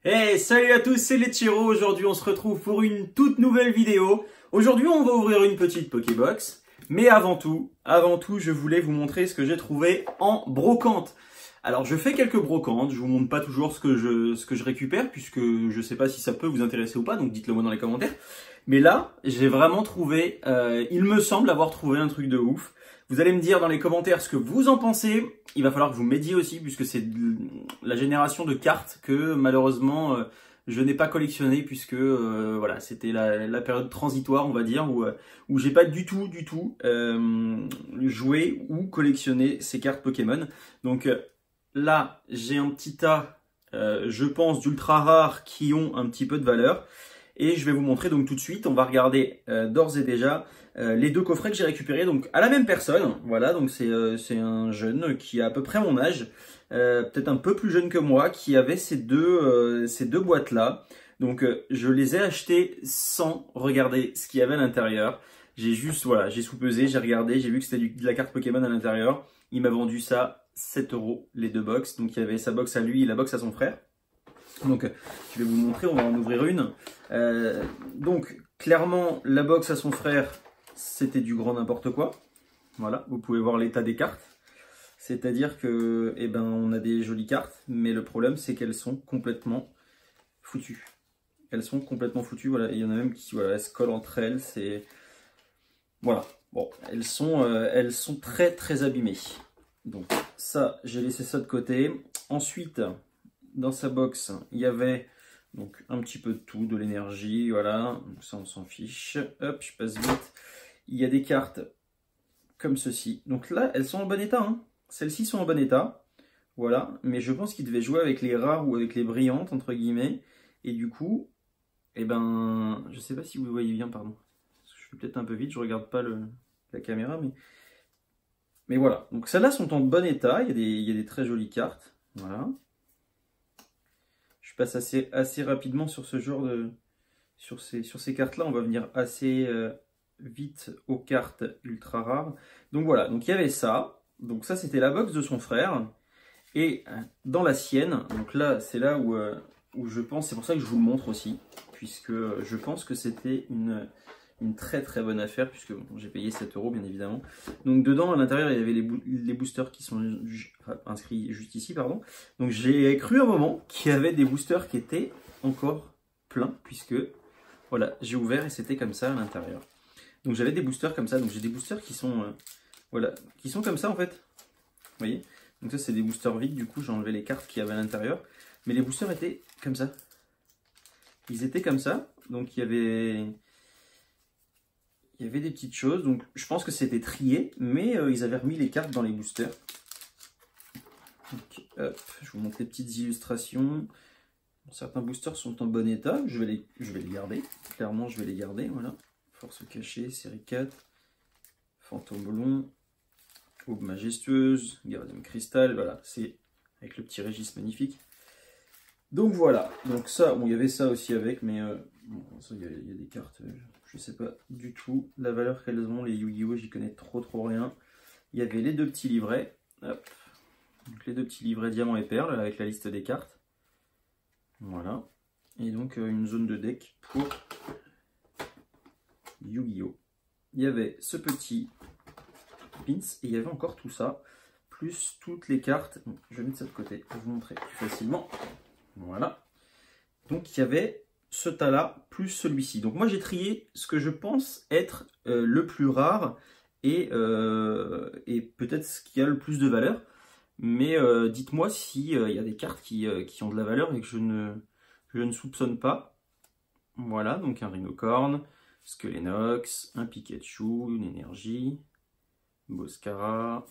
Hey, salut à tous, c'est Lechiro. Aujourd'hui, on se retrouve pour une toute nouvelle vidéo. Aujourd'hui, on va ouvrir une petite Pokébox. Mais avant tout, je voulais vous montrer ce que j'ai trouvé en brocante. Alors, je fais quelques brocantes. Je vous montre pas toujours ce que je récupère, puisque je sais pas si ça peut vous intéresser ou pas. Donc, dites-le moi dans les commentaires. Mais là, j'ai vraiment trouvé, il me semble avoir trouvé un truc de ouf. Vous allez me dire dans les commentaires ce que vous en pensez. Il va falloir que vous m'aidiez aussi, puisque c'est la génération de cartes que malheureusement je n'ai pas collectionné, puisque voilà, c'était la période transitoire, on va dire, où j'ai pas du tout joué ou collectionné ces cartes Pokémon. Donc là, j'ai un petit tas, je pense, d'ultra rares qui ont un petit peu de valeur. Et je vais vous montrer donc tout de suite, on va regarder d'ores et déjà les deux coffrets que j'ai récupérés donc à la même personne. Voilà, donc c'est un jeune qui a à peu près mon âge, peut-être un peu plus jeune que moi, qui avait ces deux boîtes-là. Donc je les ai achetées sans regarder ce qu'il y avait à l'intérieur. J'ai juste, voilà, j'ai sous-pesé, j'ai regardé, j'ai vu que c'était de la carte Pokémon à l'intérieur. Il m'a vendu ça 7 € les deux box. Donc il y avait sa box à lui et la box à son frère. Donc je vais vous montrer, on va en ouvrir une. Donc clairement la box à son frère, c'était du grand n'importe quoi. Voilà, vous pouvez voir l'état des cartes. C'est-à-dire que eh ben, on a des jolies cartes, mais le problème c'est qu'elles sont complètement foutues. Elles sont complètement foutues, voilà. Il y en a même qui voilà, elles se collent entre elles. C'est voilà. Bon, elles sont très très abîmées. Donc ça, j'ai laissé ça de côté. Ensuite, dans sa box, il y avait donc un petit peu de tout, de l'énergie, voilà. Donc ça, on s'en fiche. Hop, je passe vite. Il y a des cartes comme ceci. Donc là, elles sont en bon état, hein. Celles-ci sont en bon état. Voilà. Mais je pense qu'il devait jouer avec les rares ou avec les brillantes, entre guillemets. Et du coup, eh ben, je sais pas si vous voyez bien, pardon. Je suis peut-être un peu vite, je regarde pas la caméra, mais voilà. Donc celles-là sont en bon état. Il y a des très jolies cartes. Voilà. Je passe assez rapidement sur ce genre de... Sur ces cartes-là, on va venir assez vite aux cartes ultra rares. Donc voilà, donc il y avait ça. Donc ça, c'était la box de son frère. Et dans la sienne, donc là, c'est là où je pense, c'est pour ça que je vous le montre aussi, puisque je pense que c'était une très très bonne affaire, puisque bon, j'ai payé 7 € bien évidemment. Donc dedans, à l'intérieur, il y avait les boosters qui sont inscrits juste ici, pardon. Donc j'ai cru un moment qu'il y avait des boosters qui étaient encore pleins, puisque voilà, j'ai ouvert et c'était comme ça à l'intérieur. Donc j'avais des boosters comme ça, donc j'ai des boosters qui sont voilà, qui sont comme ça en fait. Vous voyez? Donc ça c'est des boosters vides, du coup j'ai enlevé les cartes qu'il y avait à l'intérieur. Mais les boosters étaient comme ça. Ils étaient comme ça, donc il y avait des petites choses. Donc je pense que c'était trié, mais ils avaient remis les cartes dans les boosters. Donc, hop, je vous montre les petites illustrations. Certains boosters sont en bon état, je vais les garder. Clairement je vais les garder, voilà. Force cachée, série 4, fantôme blond, aube majestueuse, gardien cristal, voilà, c'est avec le petit registre magnifique. Donc voilà, donc ça, bon, il y avait ça aussi avec, mais bon, ça, il y a des cartes, je sais pas du tout la valeur qu'elles ont, les Yu-Gi-Oh, j'y connais trop rien. Il y avait les deux petits livrets, hop, donc les deux petits livrets diamant et perles avec la liste des cartes. Voilà, et donc une zone de deck pour Yu-Gi-Oh. Il y avait ce petit pins et il y avait encore tout ça, plus toutes les cartes. Donc, je vais mettre ça de côté pour vous montrer plus facilement. Voilà. Donc il y avait ce tas-là, plus celui-ci. Donc moi j'ai trié ce que je pense être le plus rare et peut-être ce qui a le plus de valeur. Mais dites-moi s'il y a des cartes qui ont de la valeur et que je ne soupçonne pas. Voilà, donc un Rhinocorn, Skelenox, un Pikachu, une énergie, Boscara,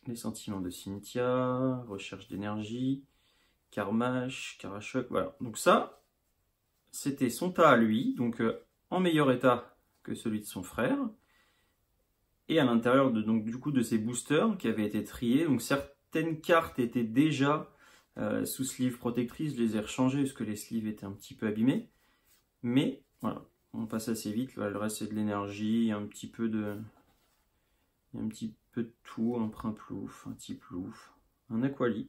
les sentiments de Cynthia, recherche d'énergie, Karmash, Karachok, voilà. Donc ça, c'était son tas à lui, donc en meilleur état que celui de son frère. Et à l'intérieur donc du coup de ces boosters qui avaient été triés, donc certaines cartes étaient déjà sous sleeve protectrice, je les ai rechangées parce que les sleeves étaient un petit peu abîmés. Mais voilà, on passe assez vite, là, le reste c'est de l'énergie, un petit peu de... Il y a un petit peu de tout, un Primplouf, un Tiplouf, un Aquali,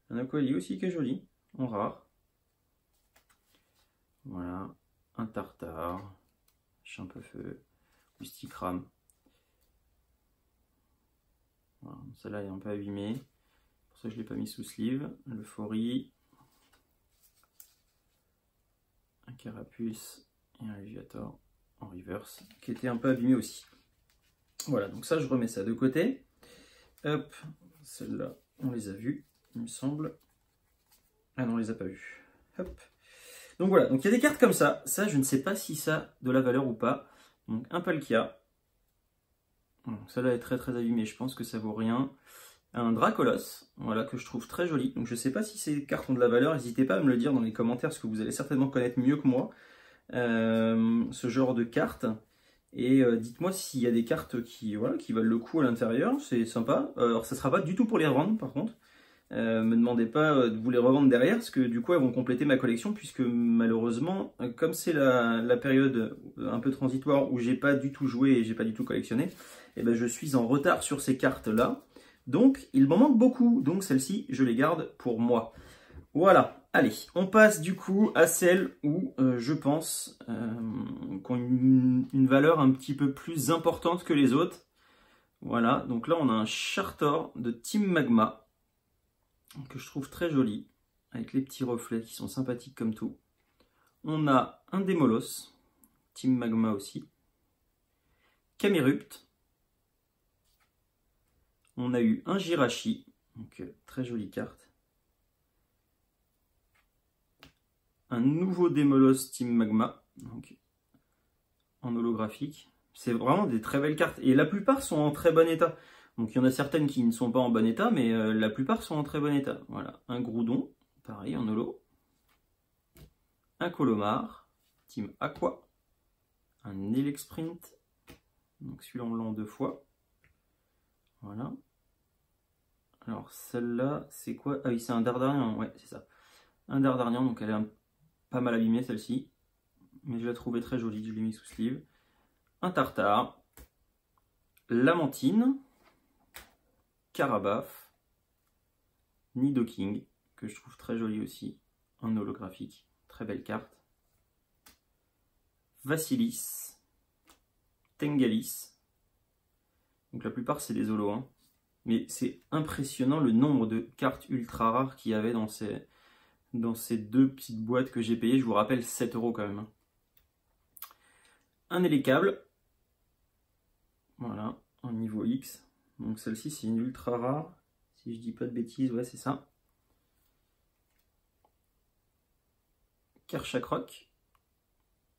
Un Aquali aussi qui est joli, en rare. Voilà, un Tartare, Chimpefeu, Rusticram. Voilà, celle-là est un peu abîmée, pour ça je ne l'ai pas mis sous sleeve. Le Fori, un Carapuce et un Léviator en reverse, qui était un peu abîmé aussi. Voilà, donc ça je remets ça de côté. Hop, celle-là, on les a vues, il me semble. Ah non, on les a pas vues. Hop. Donc voilà, donc il y a des cartes comme ça. Ça, je ne sais pas si ça a de la valeur ou pas. Donc un Palkia. Celle-là est très très abîmée, je pense que ça vaut rien. Un Dracolos, voilà, que je trouve très joli. Donc je ne sais pas si ces cartes ont de la valeur. N'hésitez pas à me le dire dans les commentaires, parce que vous allez certainement connaître mieux que moi ce genre de cartes. Et dites-moi s'il y a des cartes qui, voilà, qui valent le coup à l'intérieur, c'est sympa. Alors ça ne sera pas du tout pour les revendre par contre. Me demandez pas de vous les revendre derrière, parce que du coup elles vont compléter ma collection, puisque malheureusement, comme c'est la période un peu transitoire où j'ai pas du tout joué et j'ai pas du tout collectionné, et ben je suis en retard sur ces cartes là. Donc il m'en manque beaucoup, donc celles-ci je les garde pour moi. Voilà, allez, on passe du coup à celles où je pense qu'ont une valeur un petit peu plus importante que les autres. Voilà, donc là on a un Chartor de Team Magma, que je trouve très joli, avec les petits reflets qui sont sympathiques comme tout. On a un Démolos, Team Magma aussi. Camerupt. On a eu un Jirachi, donc très jolie carte. Un nouveau Démolos Team Magma, donc en holographique. C'est vraiment des très belles cartes, et la plupart sont en très bon état. Donc il y en a certaines qui ne sont pas en bon état, mais la plupart sont en très bon état. Voilà, un Groudon, pareil en holo. Un Colomar, Team Aqua. Un Elexprint, donc celui-là on l'a 2 fois. Voilà. Alors celle-là, c'est quoi? Ah oui, c'est un Dardarnian, ouais, c'est ça. Un Dardarnian, donc elle est pas mal abîmée celle-ci. Mais je la trouvais très jolie, je l'ai mis sous sleeve. Un Tartare. Lamantine. Carabaf. Nidoking, que je trouve très joli aussi. En holographique, très belle carte. Vassilis. Tengalis. Donc la plupart c'est des holos, hein. Mais c'est impressionnant le nombre de cartes ultra rares qu'il y avait dans ces 2 petites boîtes que j'ai payées. Je vous rappelle, 7 € quand même. Un Élécable. Voilà, en niveau X. Donc celle-ci, c'est une ultra rare. Si je dis pas de bêtises, ouais, c'est ça. Kerchakroc.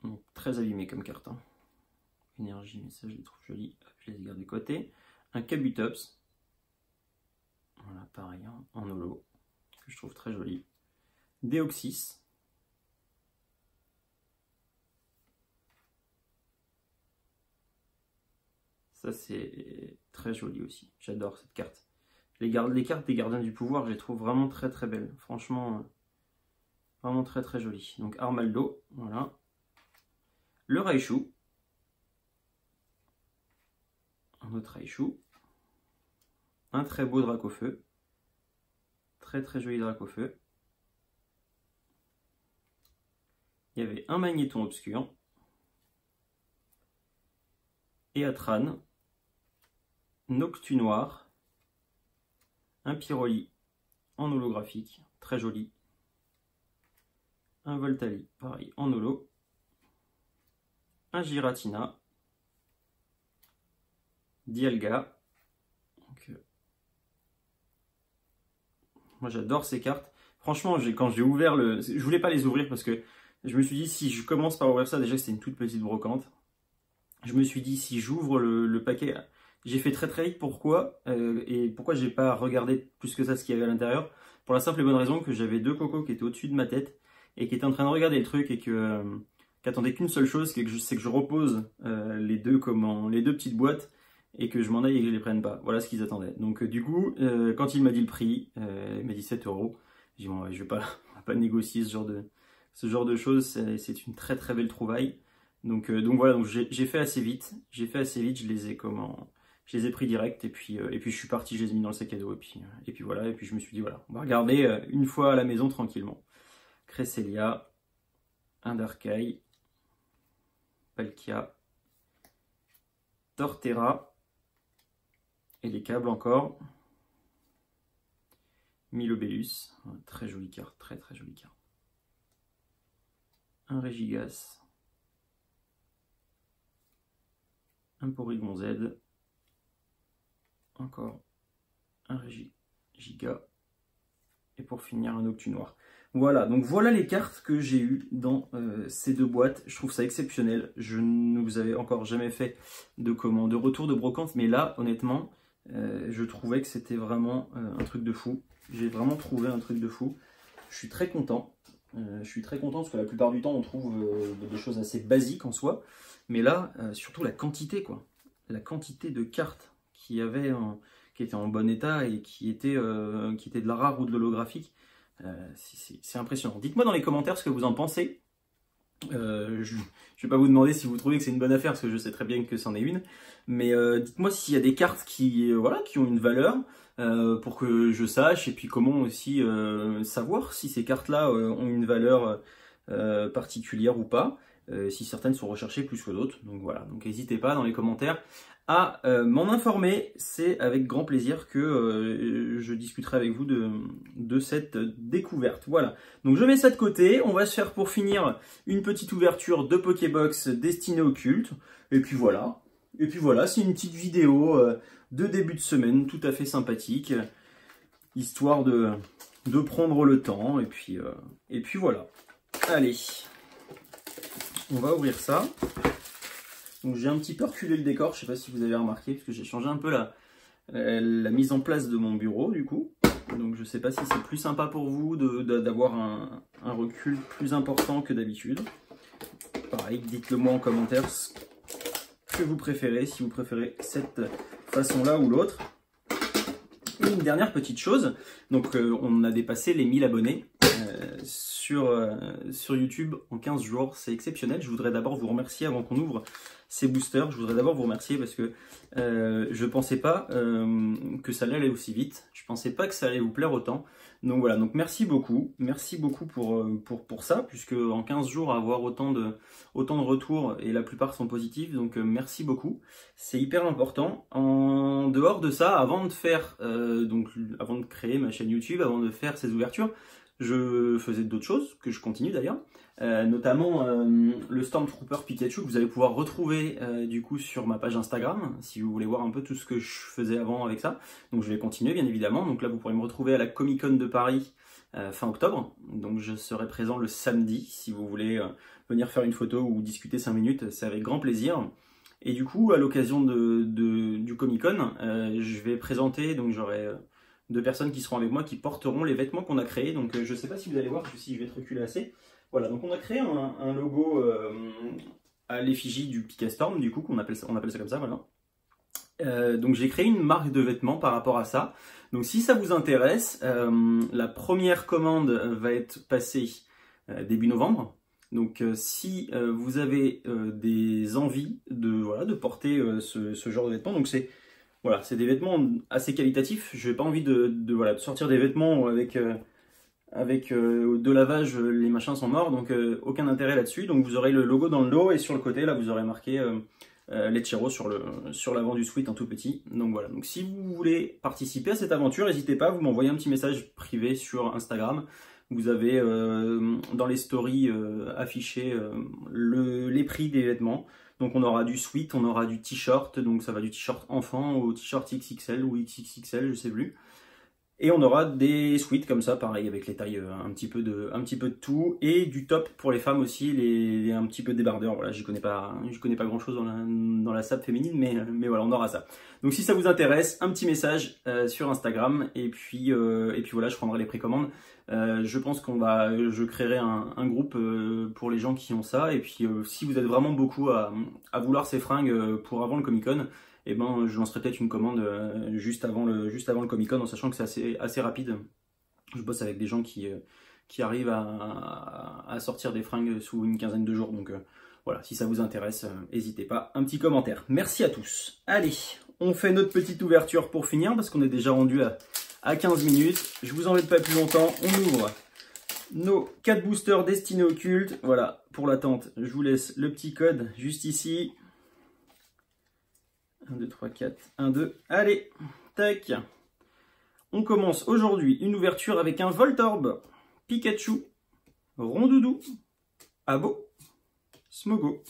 Donc très abîmé comme carte, hein. Énergie, mais ça, je les trouve jolies. Je les garde de côté. Un Kabutops. Voilà, pareil, hein, en holo, que je trouve très joli. Deoxys. Ça, c'est très joli aussi. J'adore cette carte. Les cartes des gardiens du pouvoir, je les trouve vraiment très très belles. Franchement, vraiment très très jolies. Donc Armaldo, voilà. Le Raichu. Un autre Raichu. Un très beau Dracofeu. Très très joli Dracofeu. Il y avait un Magnéton obscur. Eatran. Noctunoir. Un Pyroli en holographique, très joli. Un Voltali, pareil, en holo. Un Giratina. Dialga. Donc, moi j'adore ces cartes. Franchement, quand j'ai ouvert je voulais pas les ouvrir parce que je me suis dit, si je commence par ouvrir ça, déjà c'est une toute petite brocante. Je me suis dit, si j'ouvre le paquet, j'ai fait très très vite. Pourquoi et pourquoi j'ai pas regardé plus que ça ce qu'il y avait à l'intérieur? Pour la simple et bonne raison que j'avais 2 cocos qui étaient au-dessus de ma tête et qui étaient en train de regarder le truc et qu'attendaient qu'une seule chose, c'est que je repose les deux petites boîtes et que je m'en aille et que je les prenne pas. Voilà ce qu'ils attendaient. Donc du coup, quand il m'a dit le prix, il m'a dit 7 €. J'ai dit bon, ouais, on va pas négocier ce genre de choses. C'est une très très belle trouvaille. Donc voilà, donc j'ai fait assez vite. Je Je les ai pris direct et puis je suis parti, je les ai mis dans le sac à dos et puis voilà. Et puis je me suis dit voilà, on va regarder une fois à la maison tranquillement. Cresselia, un Darkrai, Palkia, Torterra et les câbles encore. Milobellus, très jolie carte, très jolie carte. Un Regigas, un Porygon Z, encore un Regigiga, et pour finir un Octunoir. Voilà, donc voilà les cartes que j'ai eues dans ces deux boîtes. Je trouve ça exceptionnel. Je ne vous avais encore jamais fait de retour de brocante, mais là, honnêtement, je trouvais que c'était vraiment un truc de fou. J'ai vraiment trouvé un truc de fou. Je suis très content. Je suis très content parce que la plupart du temps, on trouve des choses assez basiques en soi. Mais là, surtout la quantité, quoi. La quantité de cartes qui étaient en bon état et qui étaient de la rare ou de l'holographique. C'est impressionnant. Dites-moi dans les commentaires ce que vous en pensez. Je ne vais pas vous demander si vous trouvez que c'est une bonne affaire, parce que je sais très bien que c'en est une. Mais dites-moi s'il y a des cartes qui ont une valeur, pour que je sache, et puis comment aussi savoir si ces cartes-là ont une valeur particulière ou pas, si certaines sont recherchées plus que d'autres. Donc voilà, donc n'hésitez pas dans les commentaires à m'en informer. C'est avec grand plaisir que je discuterai avec vous de cette découverte. Voilà, donc je mets ça de côté. On va se faire pour finir une petite ouverture de Pokébox destinée au culte. Et puis voilà, c'est une petite vidéo de début de semaine tout à fait sympathique, histoire de prendre le temps. Et puis voilà. Allez, on va ouvrir ça. Donc j'ai un petit peu reculé le décor, je ne sais pas si vous avez remarqué, parce que j'ai changé un peu la mise en place de mon bureau du coup. Donc je ne sais pas si c'est plus sympa pour vous d'avoir un recul plus important que d'habitude. Pareil, dites-le moi en commentaire ce que vous préférez, si vous préférez cette façon-là ou l'autre. Et une dernière petite chose, donc on a dépassé les 1000 abonnés sur YouTube en 15 jours, c'est exceptionnel. Je voudrais d'abord vous remercier avant qu'on ouvre ces boosters. Je voudrais d'abord vous remercier parce que je ne pensais pas que ça allait aller aussi vite. Je ne pensais pas que ça allait vous plaire autant. Donc voilà, donc merci beaucoup pour ça, puisque en 15 jours avoir autant de retours et la plupart sont positifs, donc merci beaucoup, c'est hyper important. En dehors de ça, avant de créer ma chaîne YouTube, avant de faire ces ouvertures, je faisais d'autres choses, que je continue d'ailleurs, notamment le Stormtrooper Pikachu que vous allez pouvoir retrouver du coup sur ma page Instagram, si vous voulez voir un peu tout ce que je faisais avant avec ça. Donc je vais continuer bien évidemment, donc là vous pourrez me retrouver à la Comic Con de Paris fin octobre, donc je serai présent le samedi, si vous voulez venir faire une photo ou discuter 5 minutes, c'est avec grand plaisir. Et du coup, à l'occasion du Comic Con, je vais présenter, donc j'aurai 2 personnes qui seront avec moi qui porteront les vêtements qu'on a créés. Donc je ne sais pas si vous allez voir, si je vais te reculer assez. Voilà, donc on a créé un logo à l'effigie du Pikastorm, du coup, on appelle ça comme ça, voilà. Donc j'ai créé une marque de vêtements par rapport à ça. Donc si ça vous intéresse, la première commande va être passée début novembre. Donc si vous avez des envies de porter ce genre de vêtements, donc c'est des vêtements assez qualitatifs. Je n'ai pas envie de sortir des vêtements avec de lavage, les machins sont morts, donc aucun intérêt là-dessus. Donc vous aurez le logo dans le dos et sur le côté, là vous aurez marqué Lechero sur l'avant du sweat en tout petit. Donc voilà, donc si vous voulez participer à cette aventure, n'hésitez pas, vous m'envoyez un petit message privé sur Instagram. Vous avez dans les stories affiché les prix des vêtements. Donc on aura du sweat, on aura du t-shirt, donc ça va du t-shirt enfant au t-shirt XXL ou XXXL, je sais plus. Et on aura des sweats comme ça, pareil, avec les tailles un petit peu de tout, et du top pour les femmes aussi, un petit peu débardeurs. Voilà, je connais pas grand chose dans la sape féminine, mais voilà, on aura ça. Donc si ça vous intéresse, un petit message sur Instagram, et puis voilà, je prendrai les précommandes. Je pense je créerai un groupe pour les gens qui ont ça, et puis si vous êtes vraiment beaucoup à vouloir ces fringues pour avant le Comic Con, et ben je lancerai peut-être une commande juste avant le Comic Con, en sachant que c'est assez rapide. Je bosse avec des gens qui arrivent à sortir des fringues sous une quinzaine de jours, donc voilà, si ça vous intéresse, n'hésitez pas, un petit commentaire. Merci à tous. Allez, on fait notre petite ouverture pour finir, parce qu'on est déjà rendu à 15 minutes. Je vous embête pas plus longtemps, on ouvre nos 4 boosters destinés au culte. Voilà, pour l'attente, je vous laisse le petit code juste ici. 1, 2, 3, 4, 1, 2, allez, tac. On commence aujourd'hui une ouverture avec un Voltorb, Pikachu, Rondoudou, Abo, Smogo,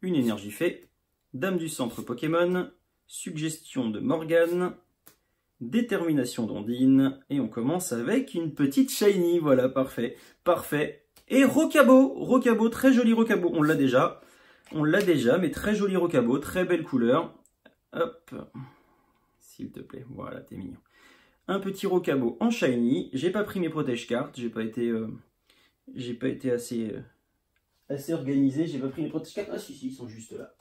une énergie fée, Dame du centre Pokémon, suggestion de Morgane, détermination d'Ondine, et on commence avec une petite shiny, voilà, parfait, parfait. Et Rocabo, très joli Rocabo, on l'a déjà, mais très joli Rocabo, très belle couleur. Hop, s'il te plaît, voilà, t'es mignon. Un petit Rocabo en shiny, j'ai pas pris mes protège-cartes, j'ai pas été assez organisé, j'ai pas pris mes protège-cartes. Ah si, ils sont juste là.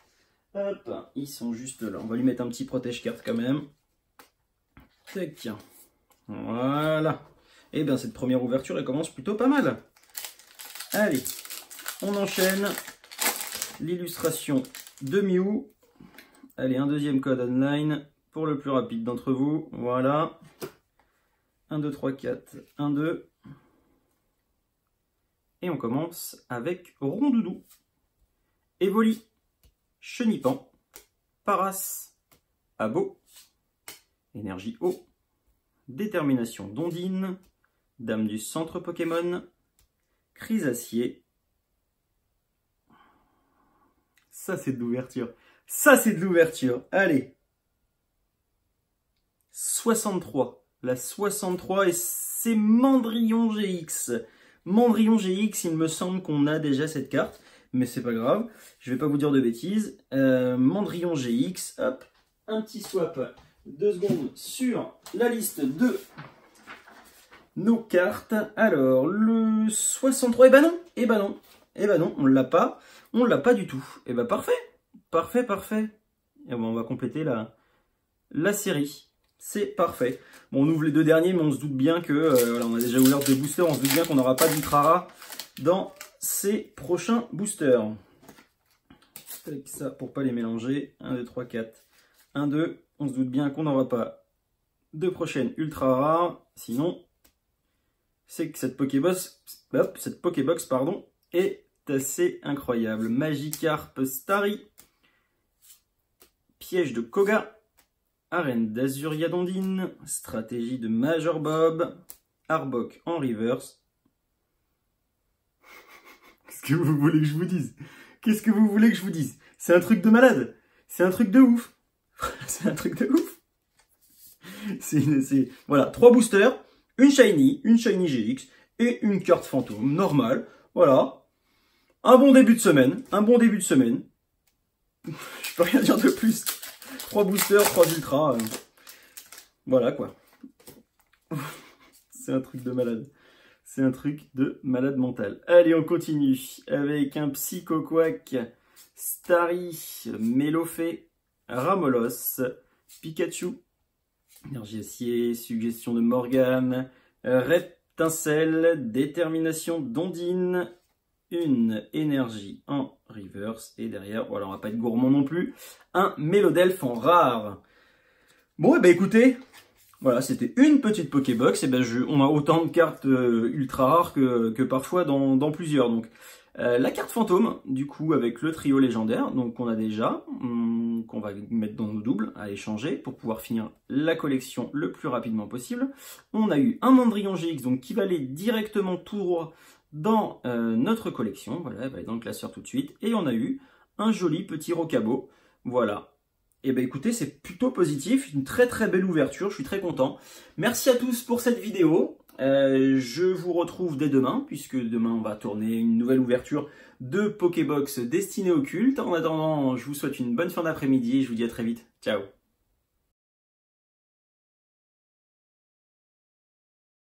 Hop, ils sont juste là. On va lui mettre un petit protège-carte quand même. Tac. Voilà. Et bien cette première ouverture, elle commence plutôt pas mal. Allez, on enchaîne. L'illustration de Mew. Allez, un deuxième code online pour le plus rapide d'entre vous. Voilà. 1, 2, 3, 4, 1, 2. Et on commence avec Rondoudou, Evoli, Chenipan, Paras, Abo, énergie eau, détermination d'Ondine, Dame du centre Pokémon, Chrysacier. Ça c'est de l'ouverture. Ça c'est de l'ouverture. Allez. 63. La 63 et c'est Mandrillon GX. Mandrillon GX, il me semble qu'on a déjà cette carte. Mais c'est pas grave. Je vais pas vous dire de bêtises. Mandrillon GX. Hop. Un petit swap. 2 secondes sur la liste de nos cartes. Alors, le 63. Eh ben non, on l'a pas. On l'a pas du tout. Eh ben parfait. Parfait. Et bon, on va compléter la série. C'est parfait. Bon, on ouvre les 2 derniers, mais on se doute bien que... voilà, on a déjà ouvert des boosters, on se doute bien qu'on n'aura pas d'ultra rare dans ces prochains boosters. Avec ça, pour pas les mélanger. 1, 2, 3, 4. 1, 2. On se doute bien qu'on n'aura pas de prochaine ultra rare. Sinon, c'est que cette Pokébox, est assez incroyable. Magikarp Starry. Piège de Koga. Arène d'Azuria d'Ondine, stratégie de Major Bob, Arbok en reverse. Qu'est-ce que vous voulez que je vous dise? Qu'est-ce que vous voulez que je vous dise? C'est un truc de malade. C'est un truc de ouf. C'est un truc de ouf. Voilà, 3 boosters, une shiny GX et une carte fantôme normale. Voilà. Un bon début de semaine. Je peux rien dire de plus. 3 boosters, 3 ultras. Voilà quoi. C'est un truc de malade. C'est un truc de malade mental. Allez, on continue avec un Psychoquack, Starry, Mélofée, Ramolos, Pikachu, énergie acier, suggestion de Morgane, Reptincelle, détermination d'Ondine, une énergie en reverse et derrière, voilà, on va pas être gourmand non plus, un Mélodelphe en rare. Bon, et ben écoutez, voilà, c'était une petite Pokébox, et ben on a autant de cartes ultra rares que parfois dans plusieurs. Donc la carte fantôme, du coup, avec le trio légendaire, donc qu'on a déjà, qu'on va mettre dans nos doubles à échanger pour pouvoir finir la collection le plus rapidement possible. On a eu un Mandrillon GX, donc qui va aller directement tout droit dans notre collection. Voilà, elle va être dans le classeur tout de suite. Et on a eu un joli petit Rocabo. Voilà. Et ben écoutez, c'est plutôt positif, une très très belle ouverture, je suis très content. Merci à tous pour cette vidéo. Je vous retrouve dès demain, puisque demain on va tourner une nouvelle ouverture de Pokébox destinée au culte. En attendant, je vous souhaite une bonne fin d'après-midi et je vous dis à très vite. Ciao.